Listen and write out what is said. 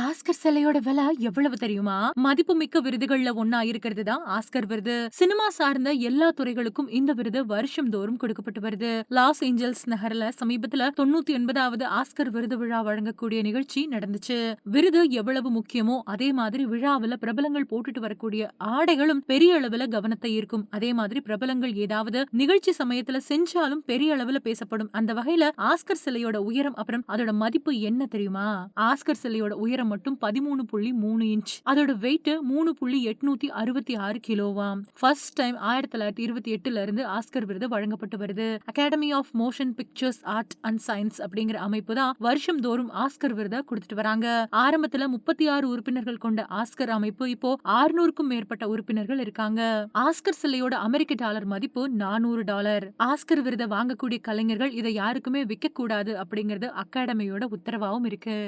Oscar சிலையோட விலை எவ்வளவு தெரியுமா? மதிப்புமிக்க விருதுகள்ல ஒண்ணா இருக்கிறது தான் ஆஸ்கர் விருது. சினிமா சார்ந்த எல்லா துறைகளுக்கும் இந்த விருது வருஷம்தோறும் கொடுக்கப்பட்டு வருது. லாஸ் ஏஞ்சல்ஸ் நகர்ல சமீபத்துல 99வது ஆஸ்கர் விருது விழா வழங்கக்கூடிய நிகழ்ச்சி நடந்துச்சு. விருது எவ்வளவு முக்கியமோ அதே மாதிரி விழாவுல பிரபலங்கள் போட்டுட்டு வரக்கூடிய ஆடைகளும் பெரிய அளவுல கவனத்தை ஈர்க்கும். அதே மாதிரி பிரபலங்கள் ஏதாவது நிகழ்ச்சி சமயத்துல செஞ்சாலும் பெரிய அளவுல பேசப்படும். அந்த வகையில ஆஸ்கர் சிலையோட உயரம் அப்புறம் அதோட மதிப்பு என்ன தெரியுமா? ஆஸ்கர் சிலையோட உயரம் மட்டும் 13.3 இன்ச். அதோட வெயிட் 3.866 கிலோவாம். ஃபர்ஸ்ட் டைம் 1928ல இருந்து ஆஸ்கர் விருது வழங்கப்பட்டு வருது. Academy of motion pictures art and science அப்படிங்கிற அமைப்பு தான் வருஷம்தோறும் ஆஸ்கர் விருதை கொடுத்துட்டு வராங்க. ஆரம்பத்துல 36 உறுப்பினர்கள் கொண்ட ஆஸ்கர் அமைப்பு இப்போ 600க்கும் மேற்பட்ட உறுப்பினர்கள் இருக்காங்க. ஆஸ்கர் சிலையோட அமெரிக்க டாலர் மதிப்பு $400. ஆஸ்கர் விருதை வாங்கக்கூடிய கலைஞர்கள் இதை யாருக்குமே விற்க கூடாது அப்படிங்கிறது அகாடமியோட உத்தரவாவும் இருக்கு.